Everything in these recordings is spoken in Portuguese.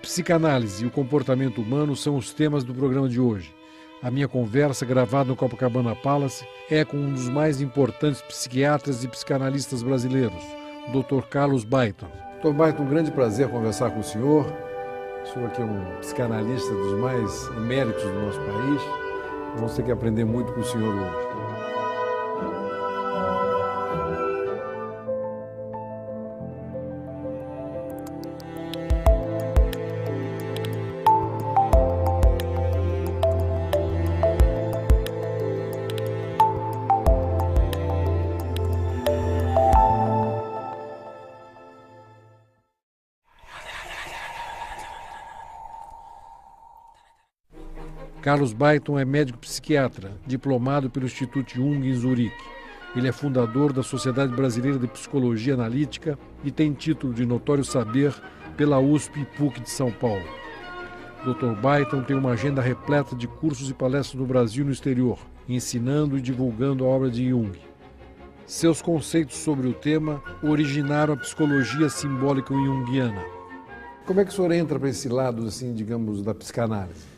psicanálise e o comportamento humano são os temas do programa de hoje. A minha conversa, gravada no Copacabana Palace, é com um dos mais importantes psiquiatras e psicanalistas brasileiros, o Dr. Carlos Baiton. Dr. Baiton, um grande prazer conversar com o senhor. O senhor aqui é um psicanalista dos mais eméritos do nosso país. Vamos ter que aprender muito com o senhor hoje. Carlos Baiton é médico psiquiatra, diplomado pelo Instituto Jung em Zurique. Ele é fundador da Sociedade Brasileira de Psicologia Analítica e tem título de notório saber pela USP e PUC de São Paulo. Dr. Baiton tem uma agenda repleta de cursos e palestras no Brasil e no exterior, ensinando e divulgando a obra de Jung. Seus conceitos sobre o tema originaram a psicologia simbólica junguiana. Como é que o senhor entra para esse lado, assim, digamos, da psicanálise?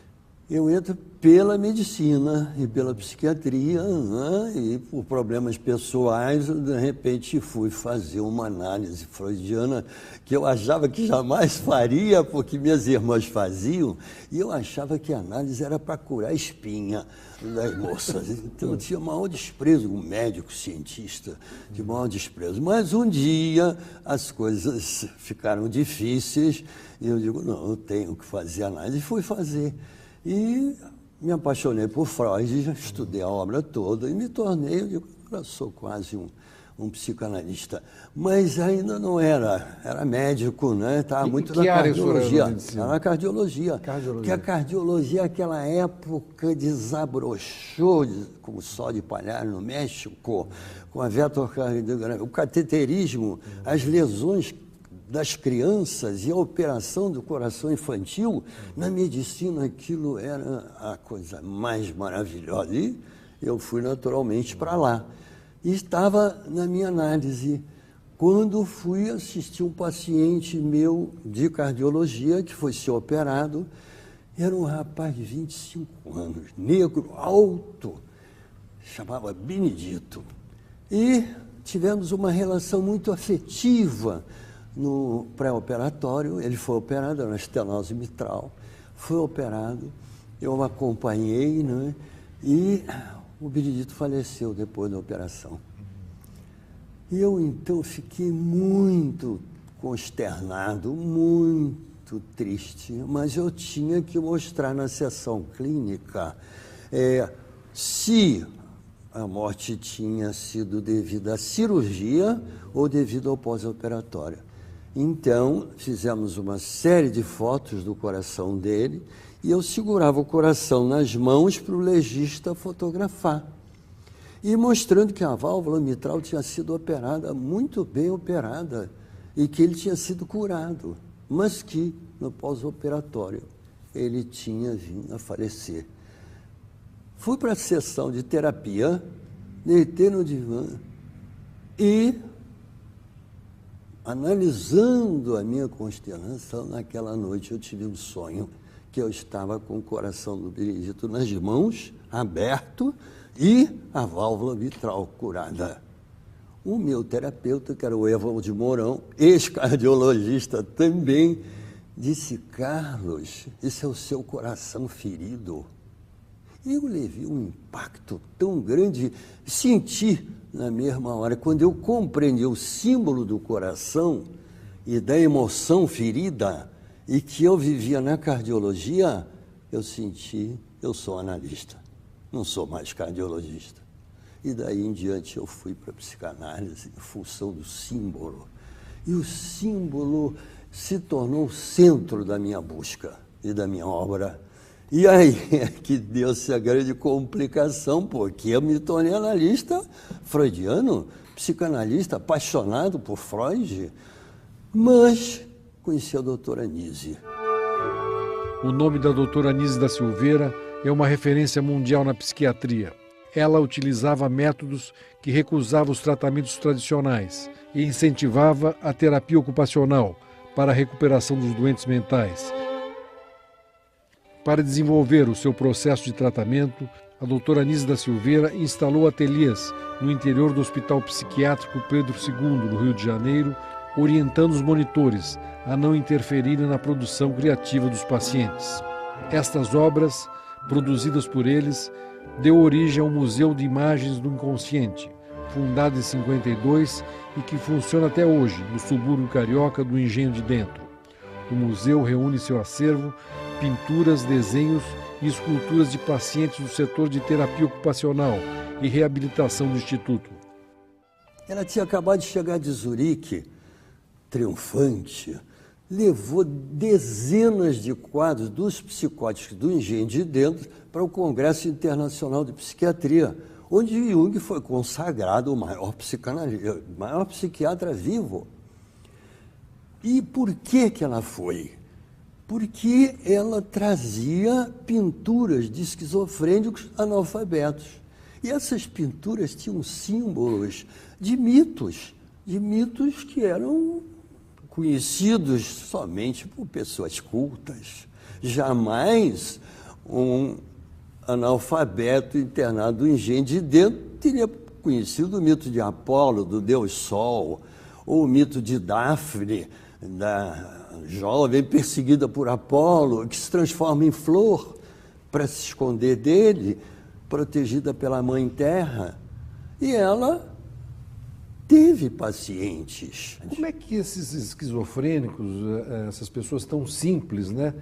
Eu entro pela medicina e pela psiquiatria, né? E por problemas pessoais, eu, de repente fui fazer uma análise freudiana que eu achava que jamais faria, porque minhas irmãs faziam, e eu achava que a análise era para curar a espinha das moças. Então eu tinha maior desprezo, um médico cientista, de maior desprezo. Mas um dia as coisas ficaram difíceis e eu digo, não, eu tenho que fazer análise, e fui fazer. E me apaixonei por Freud, já estudei a obra toda e me tornei, eu digo, eu sou quase um psicanalista. Mas ainda não era médico, né? Estava muito na cardiologia. Era na cardiologia. Porque a cardiologia, naquela época, desabrochou, como o sol de palhar no México, com a vetocardiografia, o cateterismo, as lesões das crianças e a operação do coração infantil, na medicina aquilo era a coisa mais maravilhosa. E eu fui naturalmente para lá. E estava na minha análise, quando fui assistir um paciente meu de cardiologia, que foi ser operado, era um rapaz de 25 anos, negro, alto, chamava Benedito. E tivemos uma relação muito afetiva. No pré-operatório, ele foi operado, era uma estenose mitral, foi operado, eu o acompanhei, né? E o Benedito faleceu depois da operação. E eu, então, fiquei muito consternado, muito triste, mas eu tinha que mostrar na sessão clínica se a morte tinha sido devido à cirurgia ou devido ao pós-operatório. Então, fizemos uma série de fotos do coração dele e eu segurava o coração nas mãos para o legista fotografar. E mostrando que a válvula mitral tinha sido operada, muito bem operada, e que ele tinha sido curado, mas que no pós-operatório ele tinha vindo a falecer. Fui para a sessão de terapia, deitei no divã e, analisando a minha consternação, naquela noite eu tive um sonho que eu estava com o coração do Benedito nas mãos, aberto, e a válvula mitral curada. O meu terapeuta, que era o Evaldo Mourão, ex-cardiologista também, disse, Carlos, esse é o seu coração ferido. E eu levei um impacto tão grande, senti na mesma hora, quando eu compreendi o símbolo do coração e da emoção ferida, e que eu vivia na cardiologia, eu senti, eu sou analista, não sou mais cardiologista. E daí em diante eu fui para a psicanálise em função do símbolo. E o símbolo se tornou o centro da minha busca e da minha obra. E aí é que deu-se a grande complicação, porque eu me tornei analista freudiano, psicanalista, apaixonado por Freud, mas conheci a doutora Anísia. O nome da doutora Anísia da Silveira é uma referência mundial na psiquiatria. Ela utilizava métodos que recusavam os tratamentos tradicionais e incentivava a terapia ocupacional para a recuperação dos doentes mentais, Para desenvolver o seu processo de tratamento, a doutora Anísia da Silveira instalou ateliês no interior do Hospital Psiquiátrico Pedro II, no Rio de Janeiro, orientando os monitores a não interferirem na produção criativa dos pacientes. Estas obras, produzidas por eles, deu origem ao Museu de Imagens do Inconsciente, fundado em 52 e que funciona até hoje no subúrbio carioca do Engenho de Dentro. O museu reúne em seu acervo pinturas, desenhos e esculturas de pacientes do setor de terapia ocupacional e reabilitação do Instituto. Ela tinha acabado de chegar de Zurique, triunfante, levou dezenas de quadros dos psicóticos do Engenho de Dentro para o Congresso Internacional de Psiquiatria, onde Jung foi consagrado o maior psicanalista, o maior psiquiatra vivo. E por que ela foi? Porque ela trazia pinturas de esquizofrênicos analfabetos. E essas pinturas tinham símbolos de mitos que eram conhecidos somente por pessoas cultas. Jamais um analfabeto internado em Engenho de Dentro teria conhecido o mito de Apolo, do deus Sol, ou o mito de Dafne, da jovem perseguida por Apolo, que se transforma em flor para se esconder dele, protegida pela Mãe Terra. E ela teve pacientes. Como é que esses esquizofrênicos, essas pessoas tão simples, né,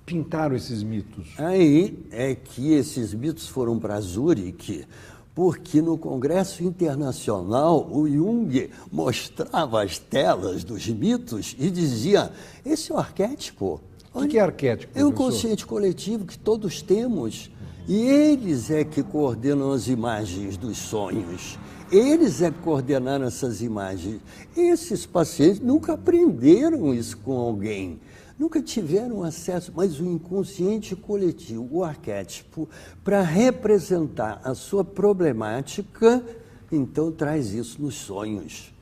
pintaram esses mitos? Aí é que esses mitos foram para Zurique, porque no Congresso Internacional o Jung mostrava as telas dos mitos e dizia, esse é o arquétipo. O que é arquétipo, é o consciente coletivo que todos temos. E eles é que coordenam as imagens dos sonhos. Eles é que coordenaram essas imagens. Esses pacientes nunca aprenderam isso com alguém. Nunca tiveram acesso, mas o inconsciente coletivo, o arquétipo, para representar a sua problemática, então traz isso nos sonhos.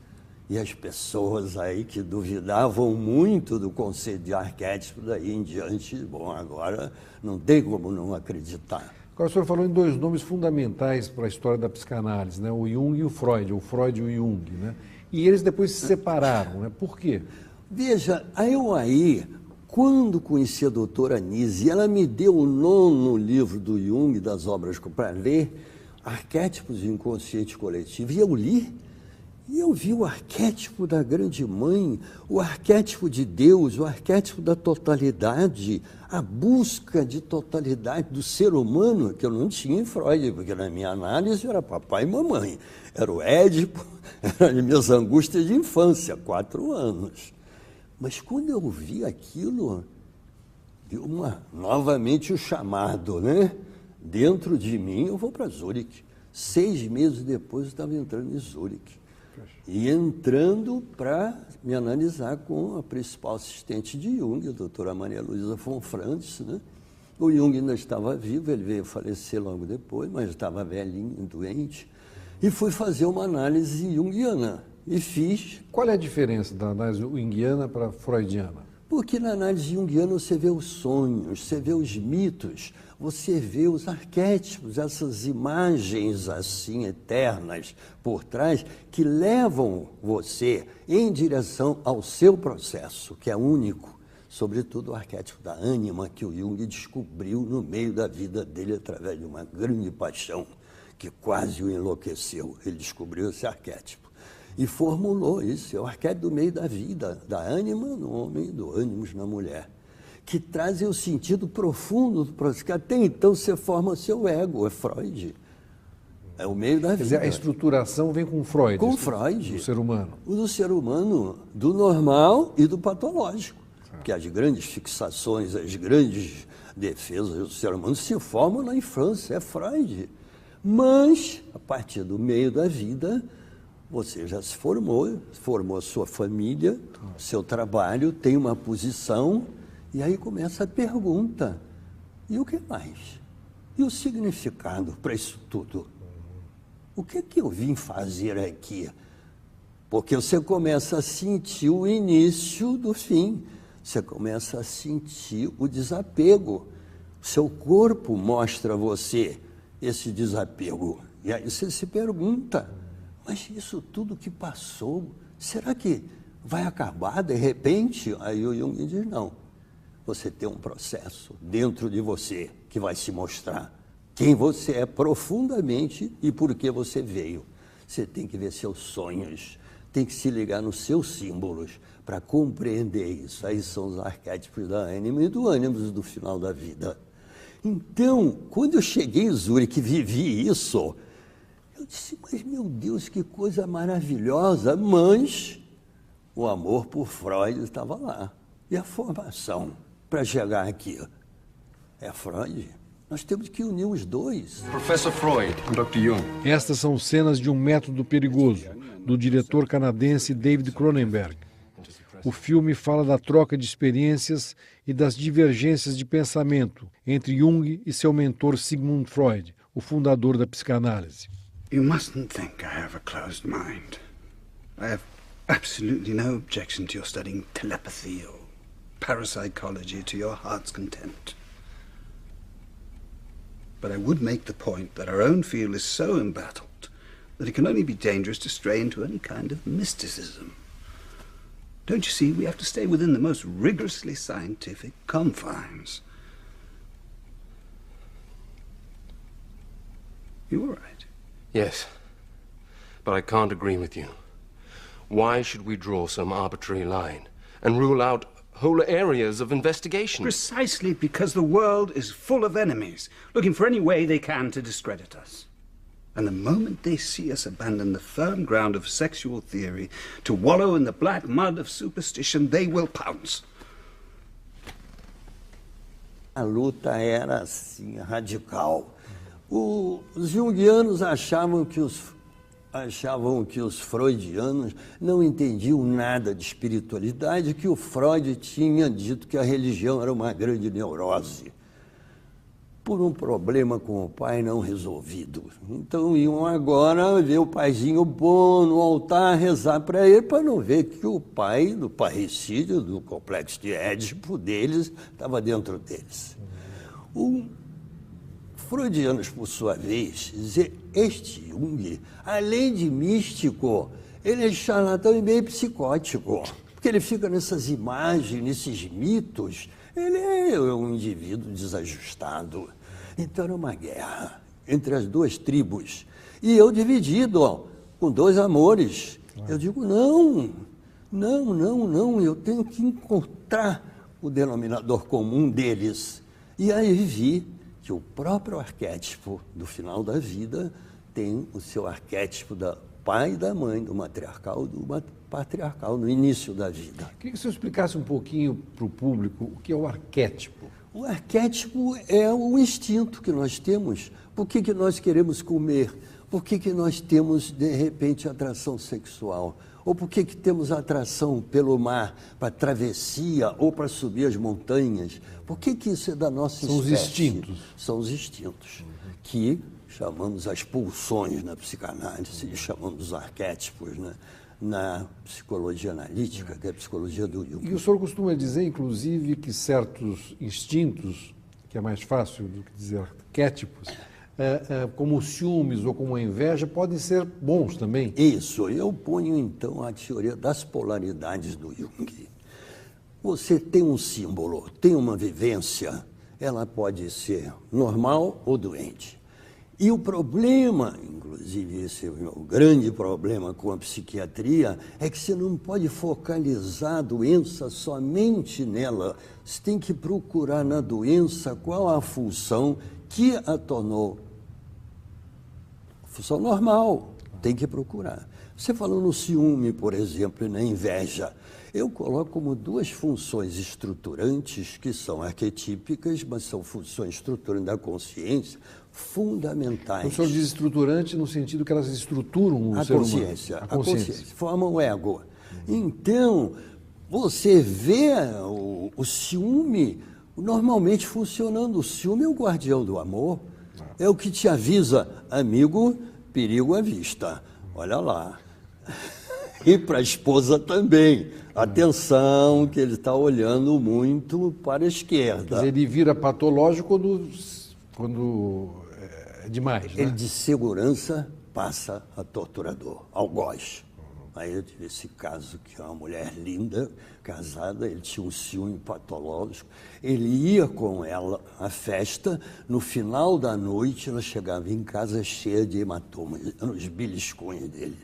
E as pessoas aí que duvidavam muito do conceito de arquétipo, daí em diante, bom, agora não tem como não acreditar. Agora, o senhor falou em dois nomes fundamentais para a história da psicanálise, né? O Jung e o Freud e o Jung, né? E eles depois se separaram, né? Por quê? Veja, quando conheci a doutora Anísia, ela me deu o 9º livro do Jung, das obras para ler, Arquétipos e Inconsciente Coletivo, e eu li, e eu vi o arquétipo da grande mãe, o arquétipo de Deus, o arquétipo da totalidade, a busca de totalidade do ser humano, que eu não tinha em Freud, porque na minha análise era papai e mamãe, era o Édipo, eram as minhas angústias de infância, 4 anos. Mas quando eu vi aquilo, deu novamente o chamado, né? Dentro de mim, eu vou para Zurique. 6 meses depois, eu estava entrando em Zurique. E entrando para me analisar com a principal assistente de Jung, a doutora Maria Luísa von Franz, né? O Jung ainda estava vivo, ele veio falecer logo depois, mas estava velhinho, doente. E fui fazer uma análise junguiana. E fiz. Qual é a diferença da análise junguiana para a freudiana? Porque na análise junguiana você vê os sonhos, você vê os mitos, você vê os arquétipos, essas imagens assim eternas por trás que levam você em direção ao seu processo, que é único, sobretudo o arquétipo da ânima que o Jung descobriu no meio da vida dele através de uma grande paixão que quase o enlouqueceu. Ele descobriu esse arquétipo. E formulou isso, é o arquétipo do meio da vida, da ânima no homem e do ânimos na mulher, que trazem o sentido profundo do processo, que até então você forma seu ego, é Freud, é o meio da vida. Quer dizer, a estruturação vem com Freud. Com Freud. Do ser humano. O do ser humano, do normal e do patológico, porque as grandes fixações, as grandes defesas do ser humano se formam na infância, é Freud. Mas, a partir do meio da vida, você já se formou a sua família, seu trabalho, tem uma posição, e aí começa a pergunta, e o que mais? E o significado para isso tudo? O que é que eu vim fazer aqui? Porque você começa a sentir o início do fim, você começa a sentir o desapego. Seu corpo mostra a você esse desapego. E aí você se pergunta, mas isso tudo que passou, será que vai acabar de repente? Aí o Jung diz, não. Você tem um processo dentro de você que vai se mostrar quem você é profundamente e por que você veio. Você tem que ver seus sonhos, tem que se ligar nos seus símbolos para compreender isso. Aí são os arquétipos da ânima e do ânimos do final da vida. Então, quando eu cheguei em Zurique e vivi isso, eu disse, mas meu Deus, que coisa maravilhosa, mas o amor por Freud estava lá. E a formação para chegar aqui é Freud. Nós temos que unir os dois. Professor Freud, Dr. Jung. Estas são cenas de Um Método Perigoso, do diretor canadense David Cronenberg. O filme fala da troca de experiências e das divergências de pensamento entre Jung e seu mentor Sigmund Freud, o fundador da psicanálise. You mustn't think I have a closed mind. I have absolutely no objection to your studying telepathy or parapsychology to your heart's content. But I would make the point that our own field is so embattled that it can only be dangerous to stray into any kind of mysticism. Don't you see, we have to stay within the most rigorously scientific confines. You all right? Yes, but I can't agree with you. Why should we draw some arbitrary line and rule out whole areas of investigation? Precisely because the world is full of enemies, looking for any way they can to discredit us. And the moment they see us abandon the firm ground of sexual theory to wallow in the black mud of superstition, they will pounce. A luta era assim, radical. Os junguianos achavam que os freudianos não entendiam nada de espiritualidade, que o Freud tinha dito que a religião era uma grande neurose, por um problema com o pai não resolvido. Então iam agora ver o paizinho bom no altar, rezar para ele, para não ver que o pai do parricídio, do complexo de Édipo deles, estava dentro deles. Freudianos, por sua vez, dizer, este Jung, além de místico, ele é charlatão e meio psicótico, porque ele fica nessas imagens, nesses mitos, ele é um indivíduo desajustado. Então era uma guerra entre as duas tribos, e eu dividido, com dois amores. Eu digo, não, eu tenho que encontrar o denominador comum deles. E aí vi que o próprio arquétipo do final da vida tem o seu arquétipo do pai e da mãe, do matriarcal e do patriarcal, no início da vida. Queria que você explicasse um pouquinho para o público o que é o arquétipo. O arquétipo é o instinto que nós temos. Por que nós queremos comer? Por que nós temos, de repente, atração sexual? Ou por que temos atração pelo mar, para travessia ou para subir as montanhas? Por que isso é da nossa espécie? São os instintos. São os instintos, que chamamos as pulsões na psicanálise, chamamos arquétipos, né? Na psicologia analítica, que é a psicologia do Jung. E o senhor costuma dizer, inclusive, que certos instintos, que é mais fácil do que dizer arquétipos, como os ciúmes ou como a inveja, podem ser bons também. Isso, eu ponho então a teoria das polaridades do Jung. Você tem um símbolo, tem uma vivência, ela pode ser normal ou doente. E o problema, inclusive esse é o grande problema com a psiquiatria, é que você não pode focalizar a doença somente nela. Você tem que procurar na doença qual a função que a tornou função normal. Tem que procurar. Você falou no ciúme, por exemplo, e na inveja. Eu coloco como duas funções estruturantes, que são arquetípicas, mas são funções estruturantes da consciência, fundamentais. O senhor diz estruturante no sentido que elas estruturam o ser humano. A consciência, formam o ego. Então, você vê o ciúme normalmente funcionando. O ciúme é o guardião do amor. É o que te avisa, amigo, perigo à vista. Olha lá. E para a esposa também. Atenção, que ele está olhando muito para a esquerda. Mas ele vira patológico quando é demais, né? Ele de segurança passa a torturador, algoz. Aí eu tive esse caso que é uma mulher linda, casada, ele tinha um ciúme patológico. Ele ia com ela à festa, no final da noite ela chegava em casa cheia de hematomas, nos beliscões dele.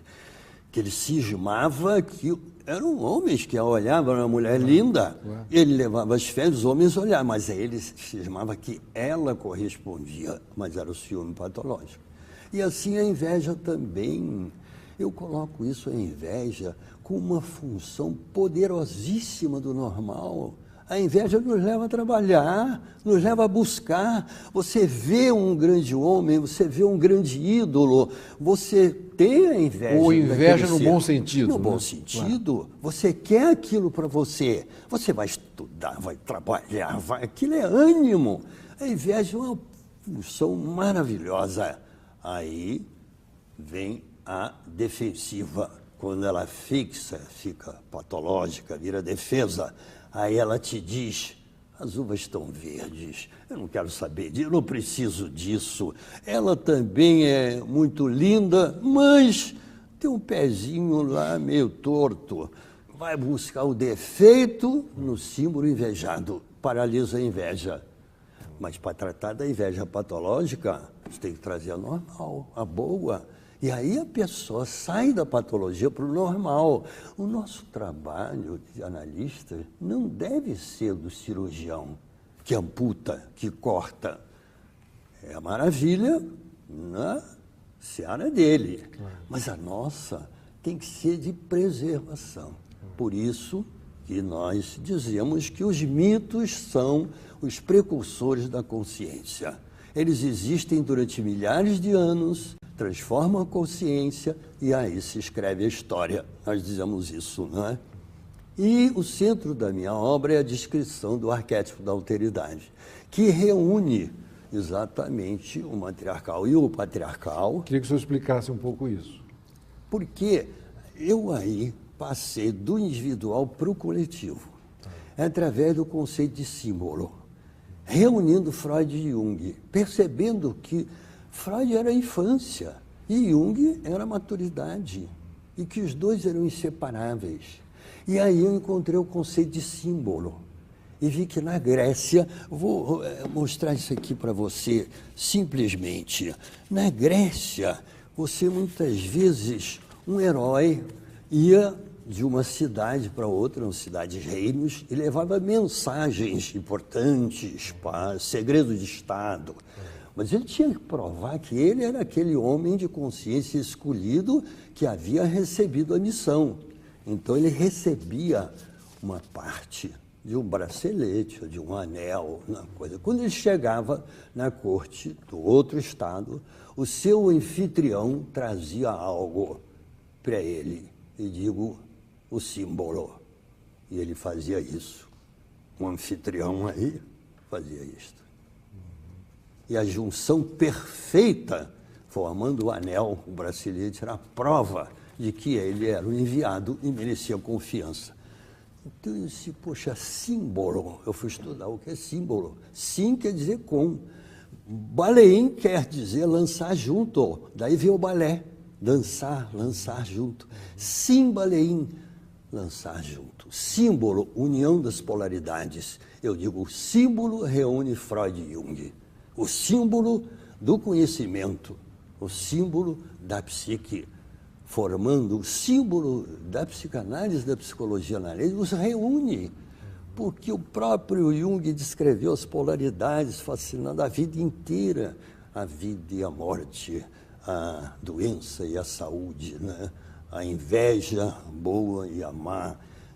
Que ele cismava que eram homens que olhavam uma mulher linda, ele levava as férias, os homens olhavam, mas aí ele cismava que ela correspondia, mas era o ciúme patológico. E assim a inveja também. Eu coloco isso, a inveja, com uma função poderosíssima do normal. A inveja nos leva a trabalhar, nos leva a buscar. Você vê um grande homem, você vê um grande ídolo, você tem a inveja. Ou inveja no bom sentido. No bom sentido. Claro. Você quer aquilo para você. Você vai estudar, vai trabalhar, aquilo é ânimo. A inveja é uma função maravilhosa. Aí vem a defensiva. Quando ela fixa, fica patológica, vira defesa. Aí ela te diz, as uvas estão verdes, eu não quero saber disso, eu não preciso disso. Ela também é muito linda, mas tem um pezinho lá meio torto. Vai buscar o defeito no símbolo invejado, paralisa a inveja. Mas para tratar da inveja patológica, você tem que trazer a normal, a boa. E aí a pessoa sai da patologia para o normal. O nosso trabalho de analista não deve ser do cirurgião, que amputa, que corta. É a maravilha na seara dele. Mas a nossa tem que ser de preservação. Por isso que nós dizemos que os mitos são os precursores da consciência. Eles existem durante milhares de anos, transformam a consciência e aí se escreve a história. Nós dizemos isso, não é? E o centro da minha obra é a descrição do arquétipo da alteridade, que reúne exatamente o matriarcal e o patriarcal. Queria que o senhor explicasse um pouco isso. Porque eu aí passei do individual para o coletivo, através do conceito de símbolo, reunindo Freud e Jung, percebendo que Freud era a infância e Jung era a maturidade, e que os dois eram inseparáveis. E aí eu encontrei o conceito de símbolo, e vi que na Grécia, vou mostrar isso aqui para você simplesmente, na Grécia, você muitas vezes, um herói ia de uma cidade para outra, uma cidade-reinos, e levava mensagens importantes para segredo de Estado. Mas ele tinha que provar que ele era aquele homem de consciência escolhido que havia recebido a missão. Então ele recebia uma parte de um bracelete, de um anel, uma coisa. Quando ele chegava na corte do outro estado, o seu anfitrião trazia algo para ele, e digo, o símbolo. E ele fazia isso. Um anfitrião aí fazia isto. E a junção perfeita, formando o anel, o bracelete, era a prova de que ele era o enviado e merecia confiança. Então eu disse, poxa, símbolo. Eu fui estudar o que é símbolo. Sim quer dizer com. Baleim quer dizer lançar junto. Daí veio o balé. Dançar, lançar junto. Simbaleim, lançar junto. Símbolo, união das polaridades. Eu digo, o símbolo reúne Freud e Jung. O símbolo do conhecimento, o símbolo da psique, formando o símbolo da psicanálise, da psicologia analítica, os reúne, porque o próprio Jung descreveu as polaridades fascinando a vida inteira, a vida e a morte, a doença e a saúde, né? A inveja boa e a má,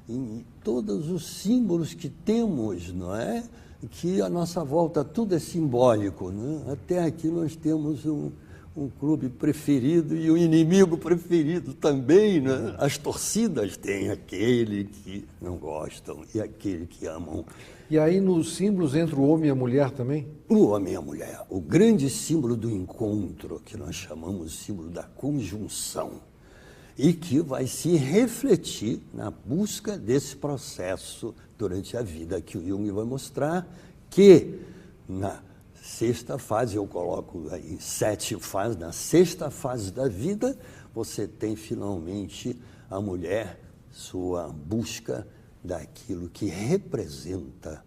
e todos os símbolos que temos, não é? Que à nossa volta tudo é simbólico, né? Até aqui nós temos um clube preferido e um inimigo preferido também, né? As torcidas têm aquele que não gostam e aquele que amam. E aí nos símbolos entre o homem e a mulher também? O homem e a mulher, o grande símbolo do encontro, que nós chamamos de símbolo da conjunção. e que vai se refletir na busca desse processo durante a vida, que o Jung vai mostrar que na sexta fase, eu coloco aí 7 fases, na sexta fase da vida, você tem finalmente a mulher, sua busca daquilo que representa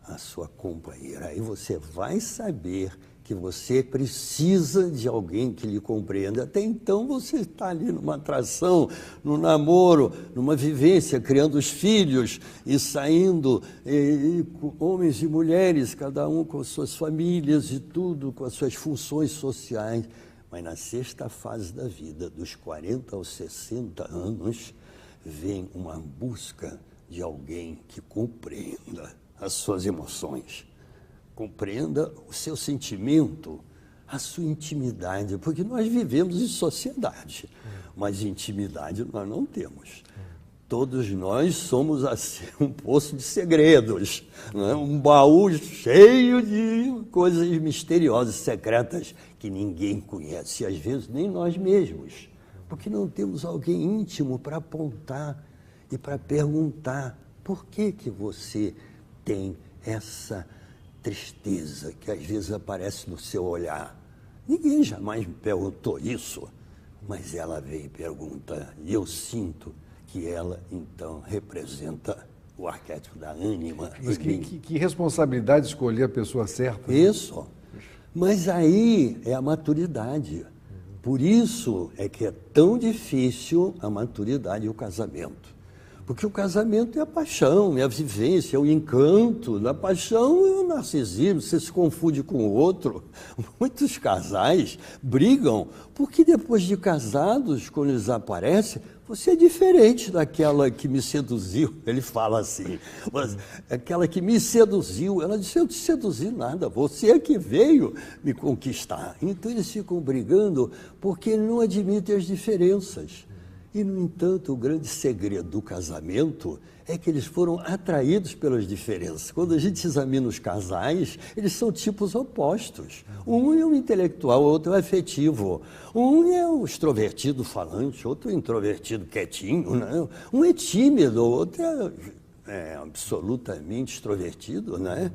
a sua companheira. Aí você vai saber que você precisa de alguém que lhe compreenda. Até então você está ali numa atração, num namoro, numa vivência, criando os filhos e saindo, homens e mulheres, cada um com suas famílias e tudo, com as suas funções sociais. Mas na sexta fase da vida, dos 40 aos 60 anos, vem uma busca de alguém que compreenda as suas emoções, compreenda o seu sentimento, a sua intimidade, porque nós vivemos em sociedade, mas intimidade nós não temos. Todos nós somos assim, um poço de segredos, né? Um baú cheio de coisas misteriosas, secretas, que ninguém conhece, e às vezes nem nós mesmos, porque não temos alguém íntimo para apontar e para perguntar por que você tem essa tristeza que às vezes aparece no seu olhar. Ninguém jamais me perguntou isso, mas ela veio e pergunta, e eu sinto que ela, então, representa o arquétipo da ânima. Mas que responsabilidade escolher a pessoa certa. Isso. Mas aí é a maturidade. Por isso é que é tão difícil a maturidade e o casamento. Porque o casamento é a paixão, é a vivência, é o encanto. Na paixão é o narcisismo, você se confunde com o outro. Muitos casais brigam porque depois de casados, quando eles aparecem, você é diferente daquela que me seduziu. Ele fala assim, mas aquela que me seduziu, ela disse, eu te seduzi nada, você é que veio me conquistar. Então eles ficam brigando porque não admitem as diferenças. E, no entanto, o grande segredo do casamento é que eles foram atraídos pelas diferenças. Quando a gente examina os casais, eles são tipos opostos. Um é um intelectual, o outro é afetivo. Um é um extrovertido falante, outro é introvertido quietinho. Né? Um é tímido, o outro é absolutamente extrovertido, né?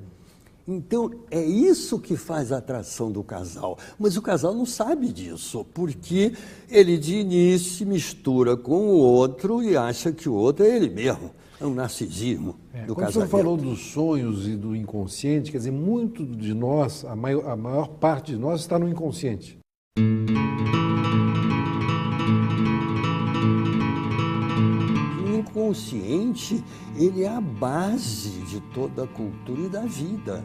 Então, é isso que faz a atração do casal. Mas o casal não sabe disso, porque ele de início se mistura com o outro e acha que o outro é ele mesmo. É um narcisismo do casamento. Quando o senhor falou dos sonhos e do inconsciente, quer dizer, muito de nós, a maior parte de nós está no inconsciente. O inconsciente, ele é a base de toda a cultura e da vida.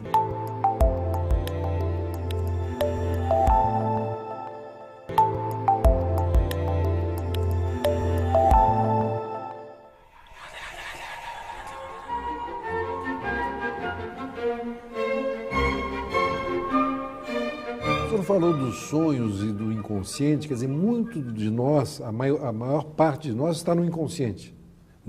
O senhor falou dos sonhos e do inconsciente, quer dizer, muito de nós, a maior parte de nós está no inconsciente.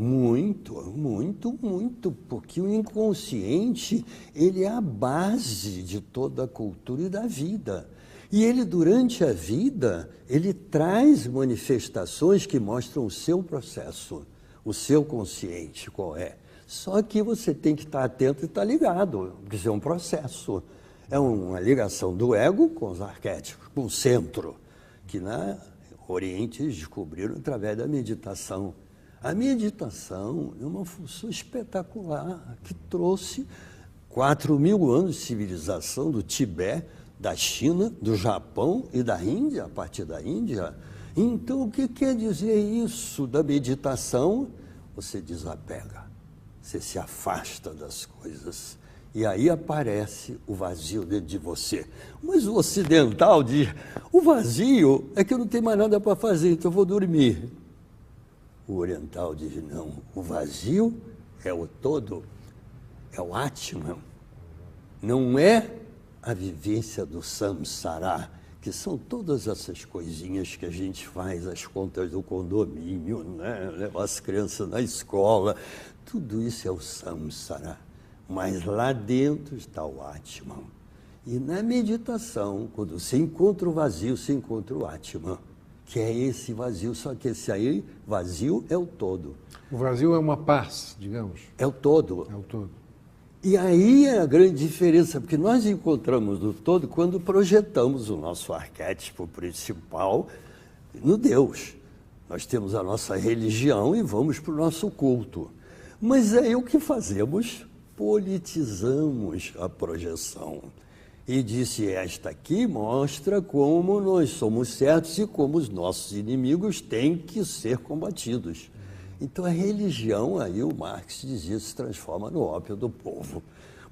Muito, muito, muito, porque o inconsciente, ele é a base de toda a cultura e da vida. E ele, durante a vida, ele traz manifestações que mostram o seu processo, o seu consciente, qual é. Só que você tem que estar atento e estar ligado, porque isso é um processo. É uma ligação do ego com os arquétipos, com o centro, que na Oriente eles descobriram através da meditação. A meditação é uma função espetacular que trouxe 4.000 anos de civilização do Tibete, da China, do Japão e da Índia, a partir da Índia. Então, o que quer dizer isso da meditação? Você desapega, você se afasta das coisas. E aí aparece o vazio dentro de você. Mas o ocidental diz, o vazio é que eu não tenho mais nada para fazer, então eu vou dormir. O oriental diz, não, o vazio é o todo, é o Atman. Não é a vivência do samsara, que são todas essas coisinhas que a gente faz, as contas do condomínio, né? Leva as crianças na escola, tudo isso é o samsara. Mas lá dentro está o Atman. E na meditação, quando você encontra o vazio, você encontra o Atman, que é esse vazio, só que esse aí, vazio, é o todo. O vazio é uma paz, digamos. É o todo. É o todo. E aí é a grande diferença, porque nós encontramos o todo quando projetamos o nosso arquétipo principal no Deus. Nós temos a nossa religião e vamos para o nosso culto. Mas aí o que fazemos? Politizamos a projeção. E disse, esta aqui mostra como nós somos certos e como os nossos inimigos têm que ser combatidos. Então a religião, aí o Marx dizia, se transforma no ópio do povo.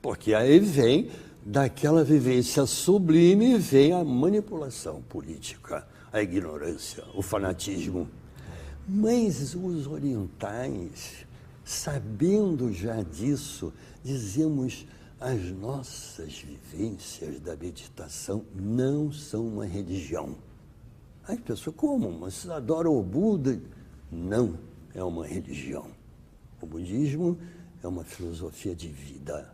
Porque aí vem daquela vivência sublime, vem a manipulação política, a ignorância, o fanatismo. Mas os orientais, sabendo já disso, dizemos, as nossas vivências da meditação não são uma religião. As pessoas, como? Mas vocês adoram o Buda? Não é uma religião. O budismo é uma filosofia de vida,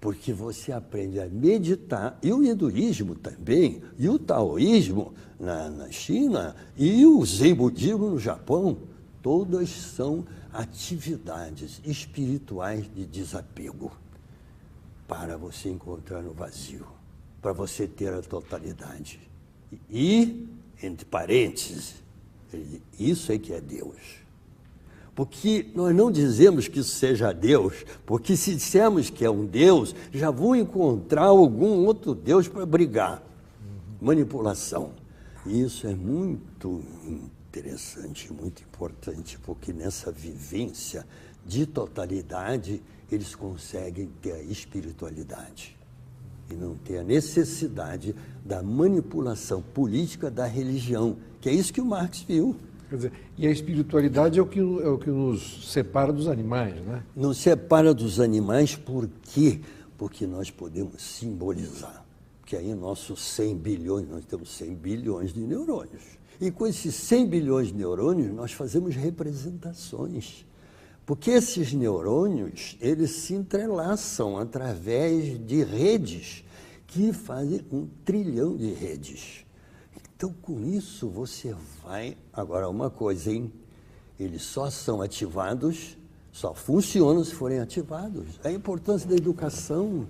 porque você aprende a meditar, e o hinduísmo também, e o taoísmo na China, e o zen budismo no Japão, todas são atividades espirituais de desapego, para você encontrar no vazio, para você ter a totalidade. E, entre parênteses, isso é que é Deus. Porque nós não dizemos que isso seja Deus, porque se dissermos que é um Deus, já vão encontrar algum outro Deus para brigar. Manipulação. E isso é muito interessante, muito importante, porque nessa vivência de totalidade, eles conseguem ter a espiritualidade e não ter a necessidade da manipulação política da religião, que é isso que o Marx viu. Quer dizer, e a espiritualidade é o que nos separa dos animais, né? Nos separa dos animais por quê? Porque nós podemos simbolizar. Porque aí nossos 100 bilhões, nós temos 100 bilhões de neurônios. E com esses 100 bilhões de neurônios, nós fazemos representações. Porque esses neurônios, eles se entrelaçam através de redes, que fazem 1 trilhão de redes. Então, com isso, você vai... Agora, uma coisa, hein? Eles só são ativados, só funcionam se forem ativados. A importância da educação.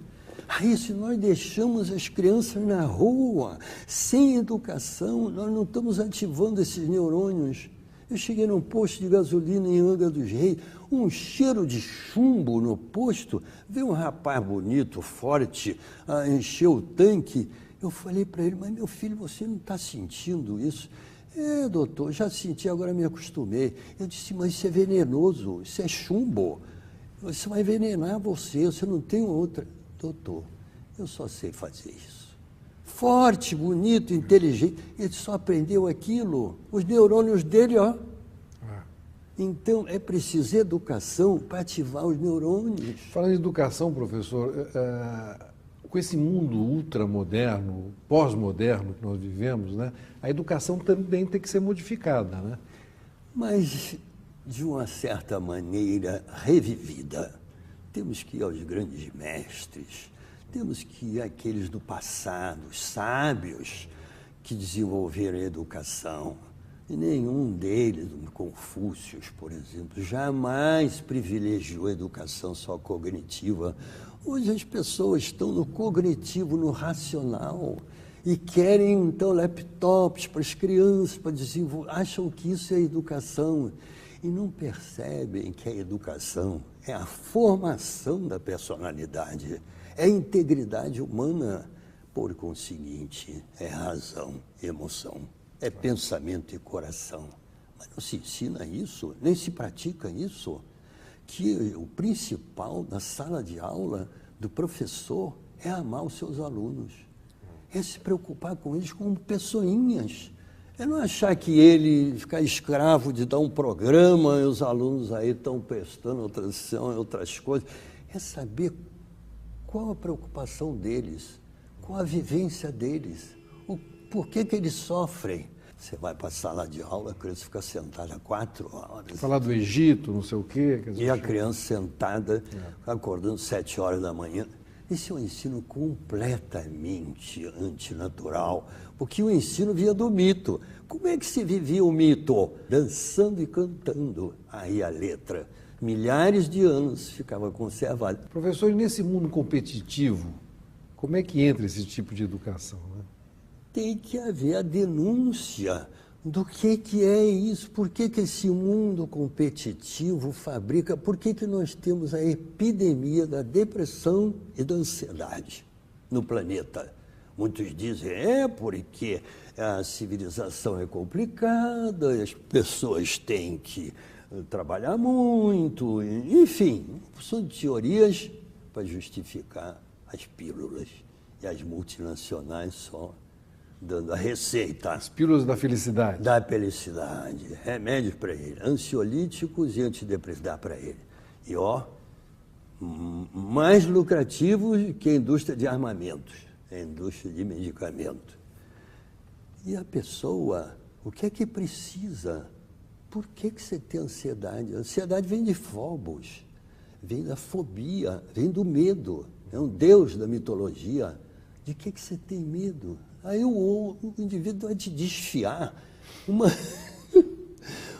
Aí, se nós deixamos as crianças na rua, sem educação, nós não estamos ativando esses neurônios. Eu cheguei num posto de gasolina em Angra dos Reis, um cheiro de chumbo no posto, veio um rapaz bonito, forte, encheu o tanque. Eu falei para ele, mas meu filho, você não está sentindo isso? É, doutor, já senti, agora me acostumei. Eu disse, mas isso é venenoso, isso é chumbo. Isso vai envenenar você não tem outra. Doutor, eu só sei fazer isso. Forte, bonito, inteligente, ele só aprendeu aquilo. Os neurônios dele, ó. Então, é preciso educação para ativar os neurônios. Falando em educação, professor, com esse mundo ultramoderno, pós-moderno que nós vivemos, né, a educação também tem que ser modificada, né? Mas, de uma certa maneira, revivida. Temos que ir aos grandes mestres, temos que ir àqueles do passado, os sábios, que desenvolveram a educação. E nenhum deles, Confúcio, por exemplo, jamais privilegiou a educação só cognitiva. Hoje as pessoas estão no cognitivo, no racional, e querem, então, laptops para as crianças, para desenvolver, acham que isso é educação, e não percebem que a educação é a formação da personalidade, é a integridade humana, por conseguinte, é razão, emoção, é pensamento e coração. Mas não se ensina isso, nem se pratica isso. Que o principal na sala de aula do professor é amar os seus alunos, é se preocupar com eles como pessoinhas, é não achar que ele ficar escravo de dar um programa e os alunos aí estão prestando atenção em outras coisas, é saber qual a preocupação deles, qual a vivência deles, por que eles sofrem. Você vai para a sala de aula, a criança fica sentada 4 horas. Falar do Egito, não sei o quê. E a criança sentada, acordando 7 horas da manhã. Esse é um ensino completamente antinatural, porque o ensino vinha do mito. Como é que se vivia o mito? Dançando e cantando. Aí a letra, milhares de anos, ficava conservada. Professor, e nesse mundo competitivo, como é que entra esse tipo de educação, né? Tem que haver a denúncia do que é isso, por que esse mundo competitivo fabrica, por que nós temos a epidemia da depressão e da ansiedade no planeta. Muitos dizem, porque a civilização é complicada, as pessoas têm que trabalhar muito, enfim, são teorias para justificar as pílulas e as multinacionais só dando a receita. As pílulas da felicidade. Da felicidade. Remédios para ele. Ansiolíticos e antidepressivos dá para ele. E, mais lucrativos que a indústria de armamentos, a indústria de medicamentos. E a pessoa, o que é que precisa? Por que você tem ansiedade? A ansiedade vem de Fobos, vem da fobia, vem do medo. É um deus da mitologia. De que você tem medo? Aí o indivíduo vai te desfiar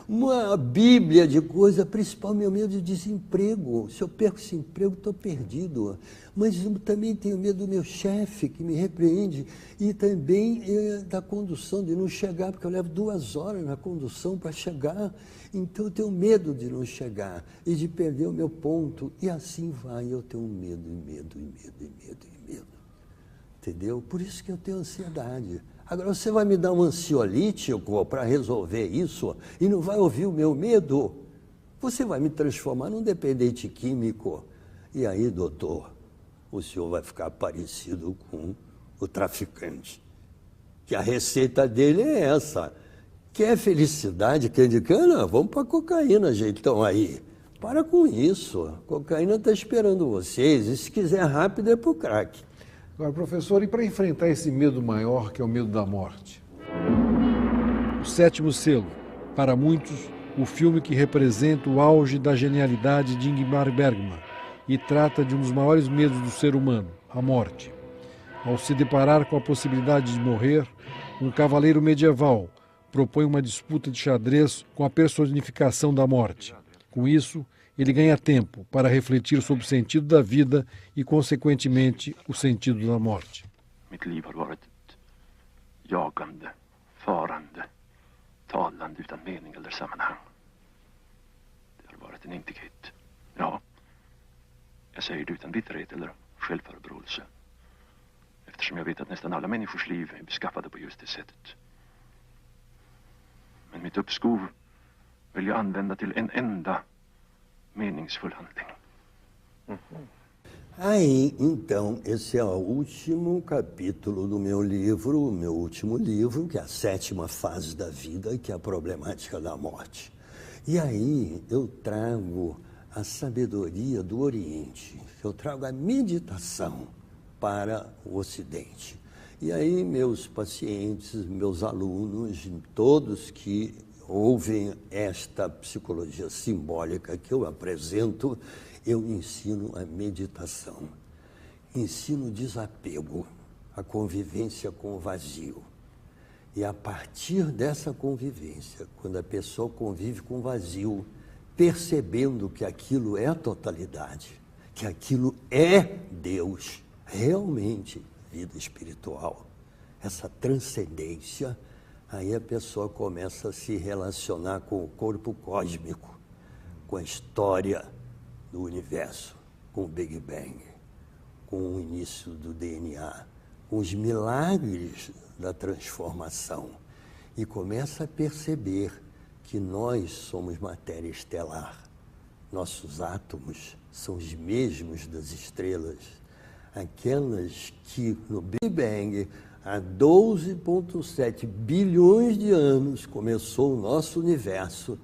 uma bíblia de coisa, principal meu medo de desemprego. Se eu perco esse emprego, estou perdido. Mas eu também tenho medo do meu chefe, que me repreende, e também da condução, de não chegar, porque eu levo 2 horas na condução para chegar. Então eu tenho medo de não chegar e de perder o meu ponto. E assim vai, eu tenho medo, e medo, e medo, e medo, e medo. Entendeu? Por isso que eu tenho ansiedade. Agora, você vai me dar um ansiolítico para resolver isso e não vai ouvir o meu medo? Você vai me transformar num dependente químico. E aí, doutor, o senhor vai ficar parecido com o traficante. Que a receita dele é essa. Quer felicidade, quer de cana? Vamos para a cocaína, jeitão aí. Para com isso. A cocaína está esperando vocês. E se quiser rápido, é para o crack. Agora, professor, e para enfrentar esse medo maior, que é o medo da morte? O Sétimo Selo, para muitos, o filme que representa o auge da genialidade de Ingmar Bergman e trata de um dos maiores medos do ser humano, a morte. Ao se deparar com a possibilidade de morrer, um cavaleiro medieval propõe uma disputa de xadrez com a personificação da morte. Com isso, ele ganha tempo para refletir sobre o sentido da vida e, consequentemente, o sentido da morte. Mitt liv har varit jagande, farande, talande utan mening eller sammanhang. Det har varit en intighet. Ja, jag säger det utan bitterhet eller självförebråelse. Eftersom jag vet att nästan alla människors liv är beskaffade på just det sättet. Men mitt uppskov vill jag använda till en enda meningsfull handling. Aí, então, esse é o último capítulo do meu livro, o meu último livro, que é a 7ª fase da vida, que é a problemática da morte. E aí eu trago a sabedoria do Oriente, eu trago a meditação para o Ocidente. E aí meus pacientes, meus alunos, todos que ouvem esta psicologia simbólica que eu apresento, eu ensino a meditação, ensino o desapego, a convivência com o vazio. E a partir dessa convivência, quando a pessoa convive com o vazio, percebendo que aquilo é a totalidade, que aquilo é Deus, realmente vida espiritual, essa transcendência, aí a pessoa começa a se relacionar com o corpo cósmico, com a história do universo, com o Big Bang, com o início do DNA, com os milagres da transformação. E começa a perceber que nós somos matéria estelar. Nossos átomos são os mesmos das estrelas, aquelas que no Big Bang, há 12,7 bilhões de anos, começou o nosso universo.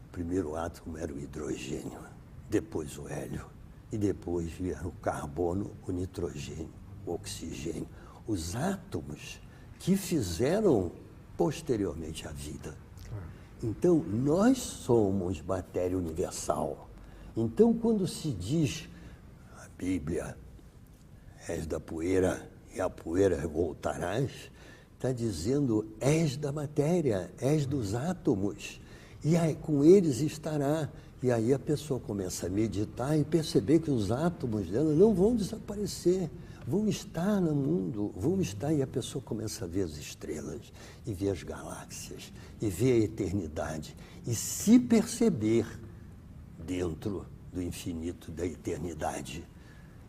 O primeiro átomo era o hidrogênio, depois o hélio, e depois vieram o carbono, o nitrogênio, o oxigênio. Os átomos que fizeram posteriormente a vida. Então, nós somos matéria universal. Então, quando se diz a Bíblia, és da poeira e a poeira voltarás, está dizendo, és da matéria, és dos átomos, e aí com eles estará. E aí a pessoa começa a meditar e perceber que os átomos dela não vão desaparecer, vão estar no mundo, vão estar, e a pessoa começa a ver as estrelas, e ver as galáxias, e ver a eternidade, e se perceber dentro do infinito da eternidade,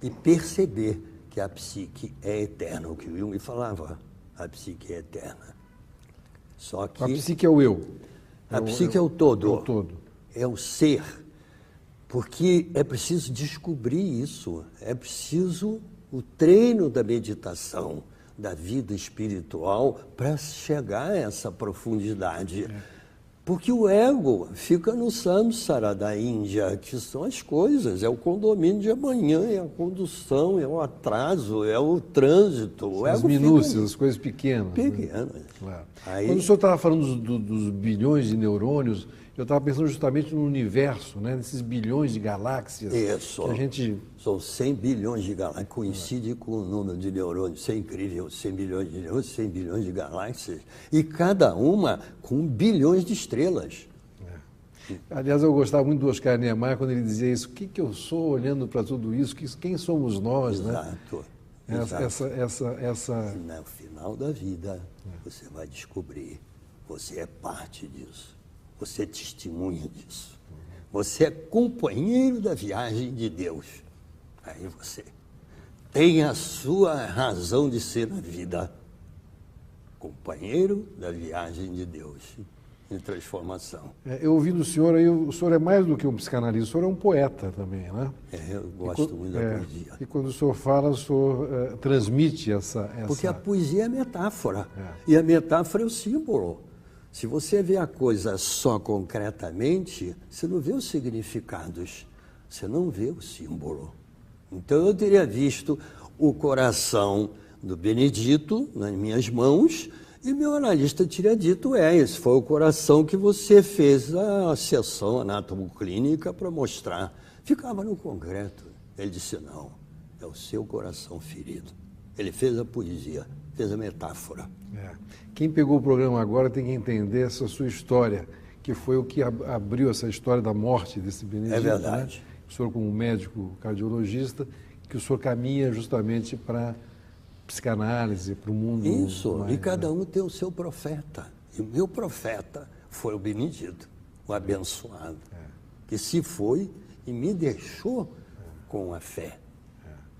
e perceber que a psique é eterna, o que o Jung falava, a psique é eterna. Só que A psique é o eu. a psique é o todo. É o todo. É o ser, porque é preciso descobrir isso, é preciso o treino da meditação, da vida espiritual, para chegar a essa profundidade. Porque o ego fica no samsara da Índia, que são as coisas, é o condomínio de amanhã, é a condução, é o atraso, é o trânsito. O As ego minúcias, fica as coisas pequenas. Né? pequenas. Claro. Aí- Quando o senhor estava falando dos bilhões de neurônios, eu estava pensando justamente no universo, né? Nesses bilhões de galáxias. Isso. Que a gente... São 100 bilhões de galáxias, coincide com o número de neurônios, isso é incrível, 100 bilhões de neurônios, 100 bilhões de galáxias, e cada uma com bilhões de estrelas. Aliás, eu gostava muito do Oscar Niemeyer quando ele dizia isso, o que eu sou olhando para tudo isso, quem somos nós, né? Exato. Essa... E no final da vida, você vai descobrir, você é parte disso, você é testemunha disso, você é companheiro da viagem de Deus. Aí você tem a sua razão de ser na vida, companheiro da viagem de Deus, em transformação. Eu ouvi do senhor aí, o senhor é mais do que um psicanalista, o senhor é um poeta também, né? Eu gosto muito da poesia. E quando o senhor fala, o senhor transmite essa... Porque a poesia é metáfora, e a metáfora é o símbolo. Se você vê a coisa só concretamente, você não vê os significados, você não vê o símbolo. Então eu teria visto o coração do Benedito nas minhas mãos e meu analista teria dito, esse foi o coração que você fez a sessão anatomoclínica para mostrar. Ficava no concreto. Ele disse, não, é o seu coração ferido. Ele fez a poesia, fez a metáfora. Quem pegou o programa agora tem que entender essa sua história, que foi o que abriu essa história da morte desse Benedito. É verdade. Né? O senhor, como médico cardiologista, que o senhor caminha justamente para psicanálise, para o mundo. Isso, mais, e cada um tem o seu profeta. E o meu profeta foi o Benedito, o abençoado, que se foi e me deixou com a fé.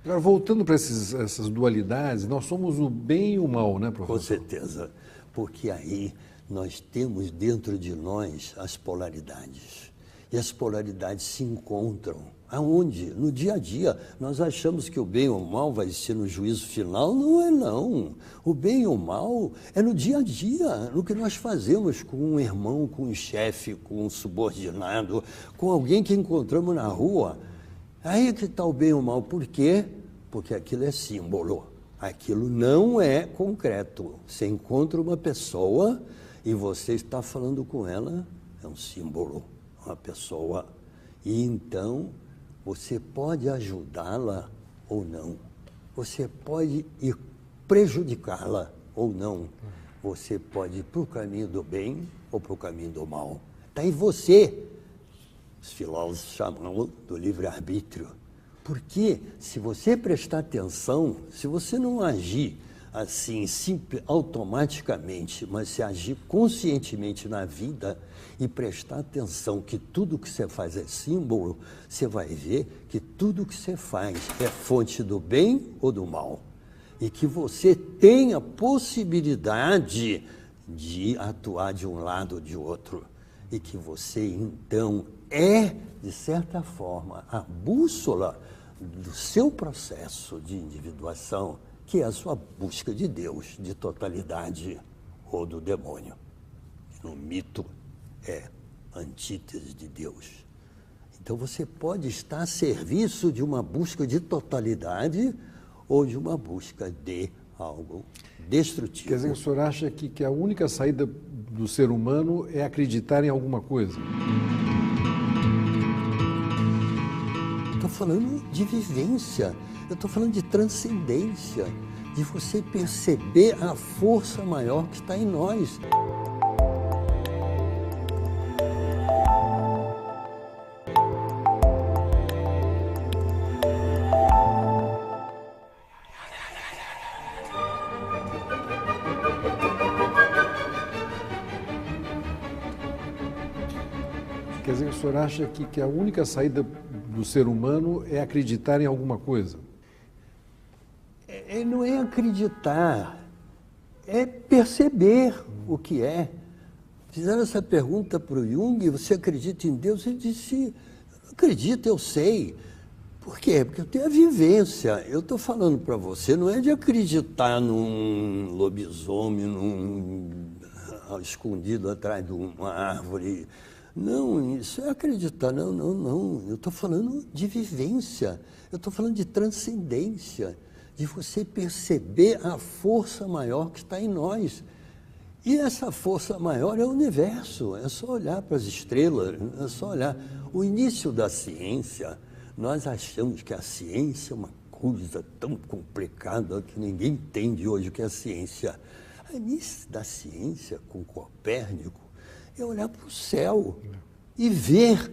Agora, voltando para essas dualidades, nós somos o bem e o mal, né, professor? Com certeza, porque aí nós temos dentro de nós as polaridades. E as polaridades se encontram. Aonde? No dia a dia. Nós achamos que o bem ou o mal vai ser no juízo final. Não é, não. O bem ou o mal é no dia a dia, no que nós fazemos com um irmão, com um chefe, com um subordinado, com alguém que encontramos na rua. Aí que está o bem ou o mal. Por quê? Porque aquilo é símbolo. Aquilo não é concreto. Você encontra uma pessoa e você está falando com ela, é um símbolo, uma pessoa. E então você pode ajudá-la ou não. Você pode ir prejudicá-la ou não. Você pode ir para o caminho do bem ou para o caminho do mal. Está em você. Os filósofos chamam do livre-arbítrio. Porque se você prestar atenção, se você não agir assim, automaticamente, mas se agir conscientemente na vida e prestar atenção que tudo que você faz é símbolo, você vai ver que tudo que você faz é fonte do bem ou do mal. E que você tem a possibilidade de atuar de um lado ou de outro. E que você, então, é, de certa forma, a bússola do seu processo de individuação, que é a sua busca de Deus, de totalidade ou do demônio. No mito é antítese de Deus. Então você pode estar a serviço de uma busca de totalidade ou de uma busca de algo destrutivo. Quer dizer que o senhor acha que a única saída do ser humano é acreditar em alguma coisa? Estou falando de vivência, eu estou falando de transcendência, de você perceber a força maior que está em nós. Quer dizer, o senhor acha que a única saída do ser humano é acreditar em alguma coisa? Não é acreditar, é perceber o que é. Fizeram essa pergunta para o Jung: você acredita em Deus? Ele disse: acredito, eu sei. Por quê? Porque eu tenho a vivência. Eu estou falando para você, não é de acreditar num lobisomem, escondido atrás de uma árvore. Não, isso é acreditar. Não. Eu estou falando de vivência. Eu estou falando de transcendência, de você perceber a força maior que está em nós. E essa força maior é o universo. É só olhar para as estrelas, é só olhar. O início da ciência, nós achamos que a ciência é uma coisa tão complicada que ninguém entende hoje o que é a ciência. O início da ciência, com Copérnico, é olhar para o céu e ver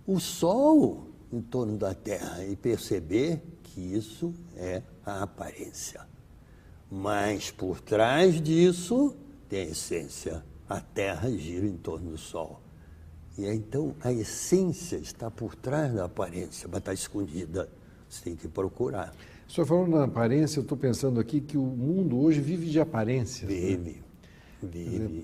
o Sol em torno da Terra e perceber que isso é a aparência. Mas por trás disso tem a essência. A Terra gira em torno do Sol. E então a essência está por trás da aparência, mas está escondida. Você tem que procurar. O senhor falando na aparência, eu estou pensando aqui que o mundo hoje vive de aparências. Vive.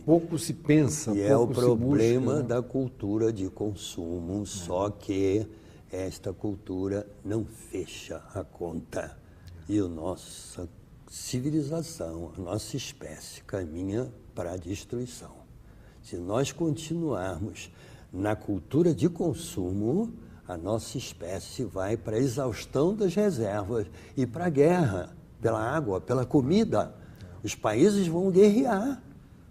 Pouco se pensa, e pouco é o problema se busca, né? da cultura de consumo, só que esta cultura não fecha a conta. E a nossa civilização, a nossa espécie caminha para a destruição. Se nós continuarmos na cultura de consumo, a nossa espécie vai para a exaustão das reservas e para a guerra, pela água, pela comida. Os países vão guerrear.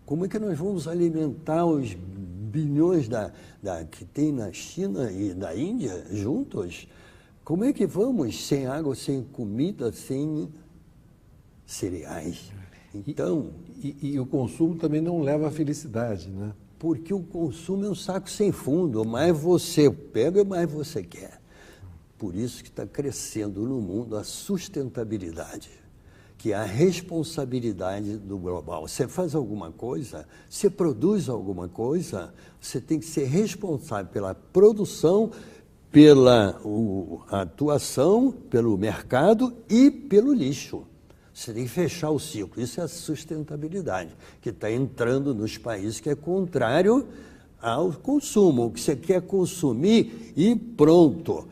Como é que nós vamos alimentar os bilhões que tem na China e da Índia juntos? Como é que vamos sem água, sem comida, sem cereais? Então, e o consumo também não leva à felicidade, né? Porque o consumo é um saco sem fundo. Mais você pega, mais você quer. Por isso que está crescendo no mundo a sustentabilidade, que é a responsabilidade do global. Você faz alguma coisa, você produz alguma coisa, você tem que ser responsável pela produção, pela atuação, pelo mercado e pelo lixo. Você tem que fechar o ciclo. Isso é a sustentabilidade, que está entrando nos países, que é contrário ao consumo. O que você quer consumir e pronto.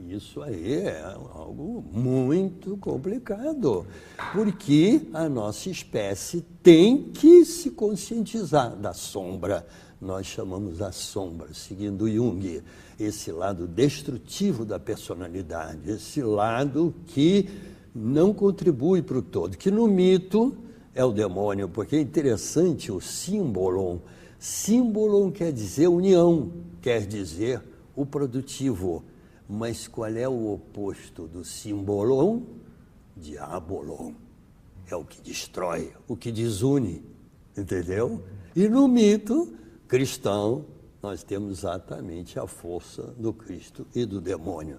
Isso aí é algo muito complicado, porque a nossa espécie tem que se conscientizar da sombra. Nós chamamos a sombra, seguindo Jung, esse lado destrutivo da personalidade, esse lado que não contribui para o todo, que no mito é o demônio, porque é interessante o símbolo. Símbolo quer dizer união, quer dizer o produtivo. Mas qual é o oposto do símbolo? Diabolon. É o que destrói, o que desune, entendeu? E no mito cristão, nós temos exatamente a força do Cristo e do demônio,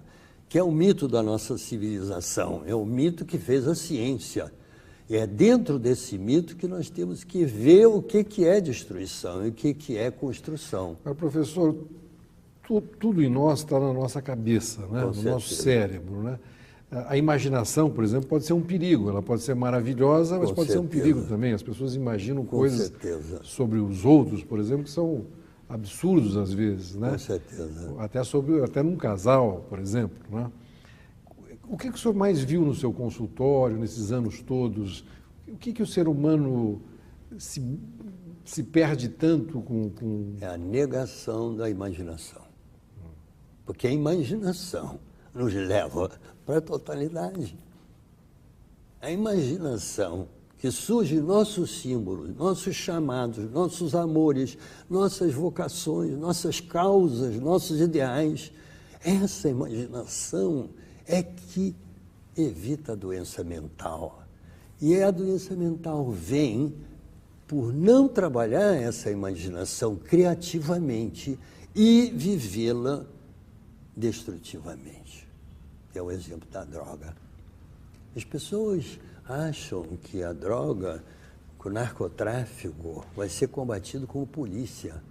que é o mito da nossa civilização, é o mito que fez a ciência. E é dentro desse mito que nós temos que ver o que é destruição e o que é construção. Mas, professor, tudo em nós está na nossa cabeça, né? No nosso cérebro, né? A imaginação, por exemplo, pode ser um perigo. Ela pode ser maravilhosa, mas pode ser um perigo também. As pessoas imaginam coisas sobre os outros, por exemplo, que são absurdos às vezes, né? Com certeza. Até num casal, por exemplo, né? O que o senhor mais viu no seu consultório, nesses anos todos? O que o ser humano se perde tanto com... É a negação da imaginação. Porque a imaginação nos leva para a totalidade. A imaginação que surge em nossos símbolos, nossos chamados, nossos amores, nossas vocações, nossas causas, nossos ideais, Essa imaginação é que evita a doença mental. E a doença mental vem por não trabalhar essa imaginação criativamente e vivê-la destrutivamente. É o exemplo da droga. As pessoas acham que a droga, que o narcotráfico vai ser combatido com polícia.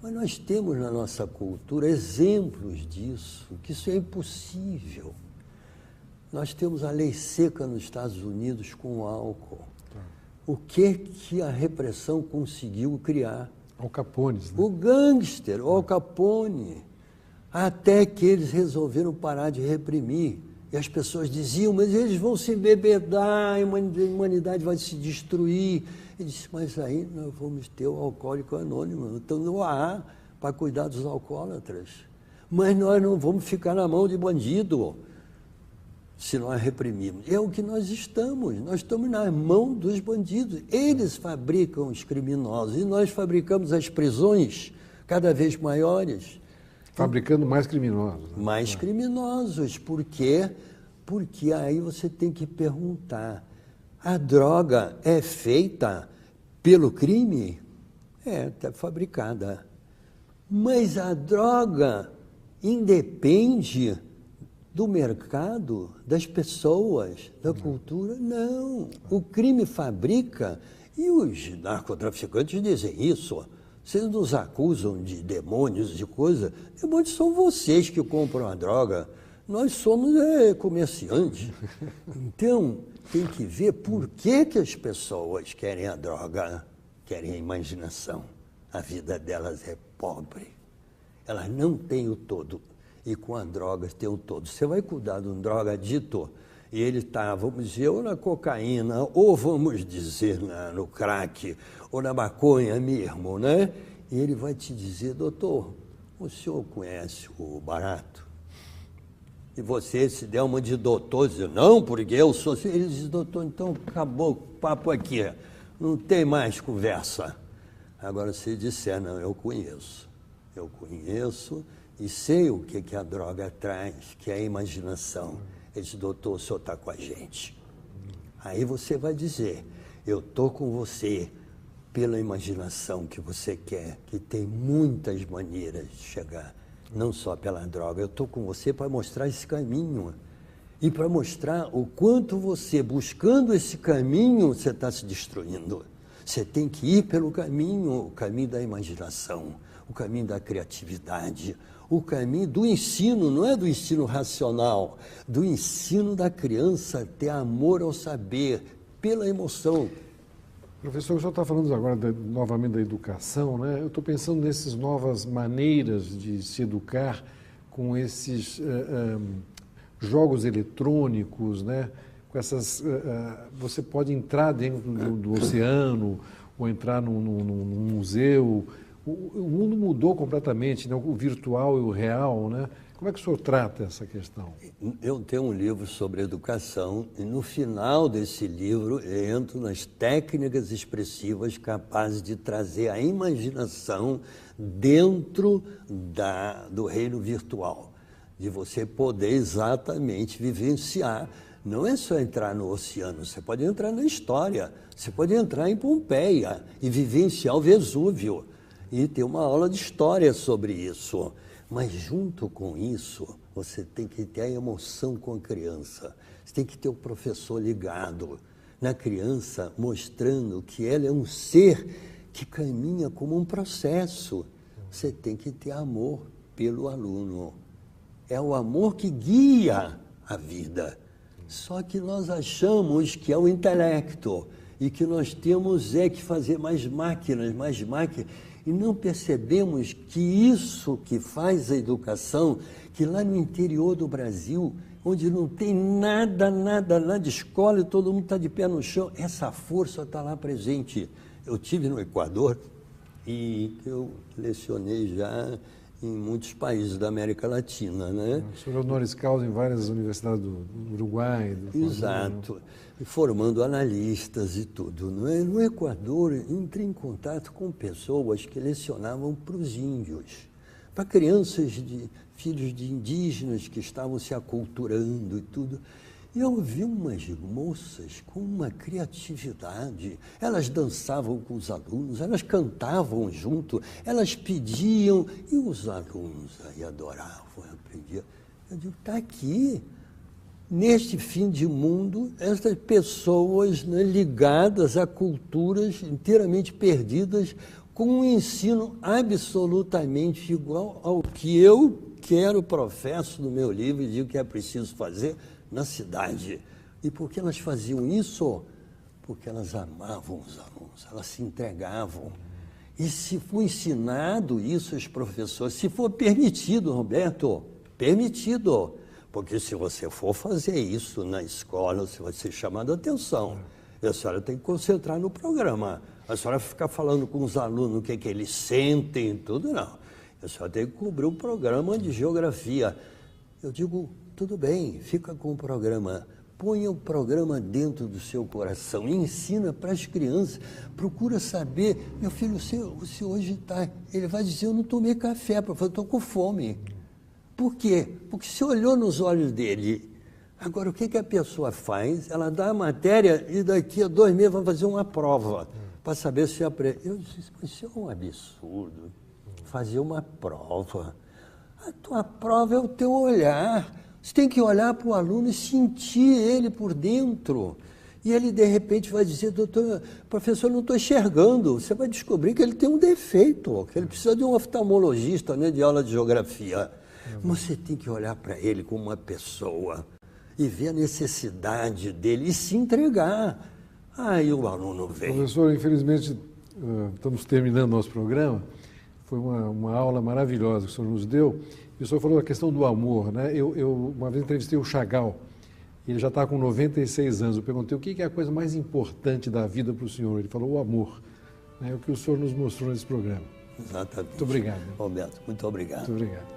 Mas nós temos na nossa cultura exemplos disso, que isso é impossível. Nós temos a lei seca nos Estados Unidos com o álcool. O que a repressão conseguiu criar? Al Capone, né? O gangster, o Al Capone. Até que eles resolveram parar de reprimir. E as pessoas diziam, mas eles vão se embebedar, a humanidade vai se destruir. E disse, mas aí nós vamos ter o alcoólico anônimo, então não há para cuidar dos alcoólatras. Mas nós não vamos ficar na mão de bandido se nós reprimirmos. É o que nós estamos na mão dos bandidos. Eles fabricam os criminosos e nós fabricamos as prisões cada vez maiores. Fabricando mais criminosos. Né? Mais criminosos. Por quê? Porque aí você tem que perguntar, a droga é feita pelo crime? É, está fabricada. Mas a droga independe do mercado, das pessoas, da cultura? Não. O crime fabrica, e os narcotraficantes dizem isso. Vocês nos acusam de demônios, de coisa. Demônios são vocês que compram a droga. Nós somos comerciantes. Então, tem que ver por que as pessoas querem a droga, querem a imaginação. A vida delas é pobre. Elas não têm o todo. E com a droga tem o todo. Você vai cuidar de um drogadito e ele está, vamos dizer, ou na cocaína, ou vamos dizer no crack, ou na maconha mesmo, né? E ele vai te dizer, doutor, o senhor conhece o barato? E você se der uma de doutor, diz, não, porque eu sou assim. Ele diz, doutor, então acabou o papo aqui, não tem mais conversa. Agora, se disser, não, eu conheço e sei o que a droga traz, que é a imaginação. Ele diz, doutor, o senhor está com a gente. Aí você vai dizer, eu estou com você pela imaginação que você quer, que tem muitas maneiras de chegar, não só pela droga. Eu estou com você para mostrar esse caminho e para mostrar o quanto você, buscando esse caminho, você está se destruindo. Você tem que ir pelo caminho, o caminho da imaginação, o caminho da criatividade, o caminho do ensino, não é do ensino racional, do ensino da criança ter amor ao saber, pela emoção. Professor, o senhor está falando agora novamente da educação, né? Eu estou pensando nessas novas maneiras de se educar com esses jogos eletrônicos, né? Com essas, você pode entrar dentro do oceano ou entrar num museu. O mundo mudou completamente, né? O virtual e o real, né? Como é que o senhor trata essa questão? Eu tenho um livro sobre educação e no final desse livro eu entro nas técnicas expressivas capazes de trazer a imaginação dentro do reino virtual, de você poder exatamente vivenciar. Não é só entrar no oceano, você pode entrar na história, você pode entrar em Pompeia e vivenciar o Vesúvio. E ter uma aula de história sobre isso. Mas, junto com isso, você tem que ter a emoção com a criança. Você tem que ter o professor ligado na criança, mostrando que ela é um ser que caminha como um processo. Você tem que ter amor pelo aluno. É o amor que guia a vida. Só que nós achamos que é o intelecto e que nós temos que fazer mais máquinas. E não percebemos que isso que faz a educação, que lá no interior do Brasil, onde não tem nada de escola e todo mundo está de pé no chão, essa força está lá presente. Eu estive no Equador e eu lecionei já em muitos países da América Latina, né? O senhor é honoris causa em várias universidades do Uruguai. Exato. E formando analistas e tudo. Não é? No Equador, entrei em contato com pessoas que lecionavam para os índios. para crianças filhos de indígenas que estavam se aculturando e tudo. E eu vi umas moças com uma criatividade. Elas dançavam com os alunos, elas cantavam junto, elas pediam, e os alunos aí adoravam, aprendiam. Eu digo, está aqui. Neste fim de mundo, essas pessoas, né, ligadas a culturas inteiramente perdidas, com um ensino absolutamente igual ao que eu quero, professo no meu livro e digo que é preciso fazer na cidade. E por que elas faziam isso? Porque elas amavam os alunos, elas se entregavam. E se for ensinado isso aos professores, se for permitido, Roberto, permitido. Porque se você for fazer isso na escola, você vai ser chamado a atenção. E a senhora tem que concentrar no programa. A senhora ficar falando com os alunos o que eles sentem e tudo, não. A senhora tem que cobrir um programa de geografia. Eu digo, tudo bem, fica com o programa. Ponha o programa dentro do seu coração e ensina para as crianças. Procura saber, meu filho, você hoje está... Ele vai dizer, eu não tomei café, professor, estou com fome. Por quê? Porque você olhou nos olhos dele. Agora, o que a pessoa faz? Ela dá a matéria e daqui a 2 meses vai fazer uma prova para saber se aprende. Eu disse, isso é um absurdo, fazer uma prova. A tua prova é o teu olhar. Você tem que olhar para o aluno e sentir ele por dentro. E ele, de repente, vai dizer, doutor, professor, não estou enxergando. Você vai descobrir que ele tem um defeito, que ele precisa de um oftalmologista, né, de aula de geografia. Você tem que olhar para ele como uma pessoa e ver a necessidade dele e se entregar. Aí o aluno vem. Professor, infelizmente, estamos terminando nosso programa. Foi uma aula maravilhosa que o senhor nos deu. E o senhor falou a questão do amor, né? Eu uma vez entrevistei o Chagall, ele já está com 96 anos. Eu perguntei o que é a coisa mais importante da vida para o senhor. Ele falou o amor. É o que o senhor nos mostrou nesse programa. Exatamente. Muito obrigado. Roberto, muito obrigado. Muito obrigado.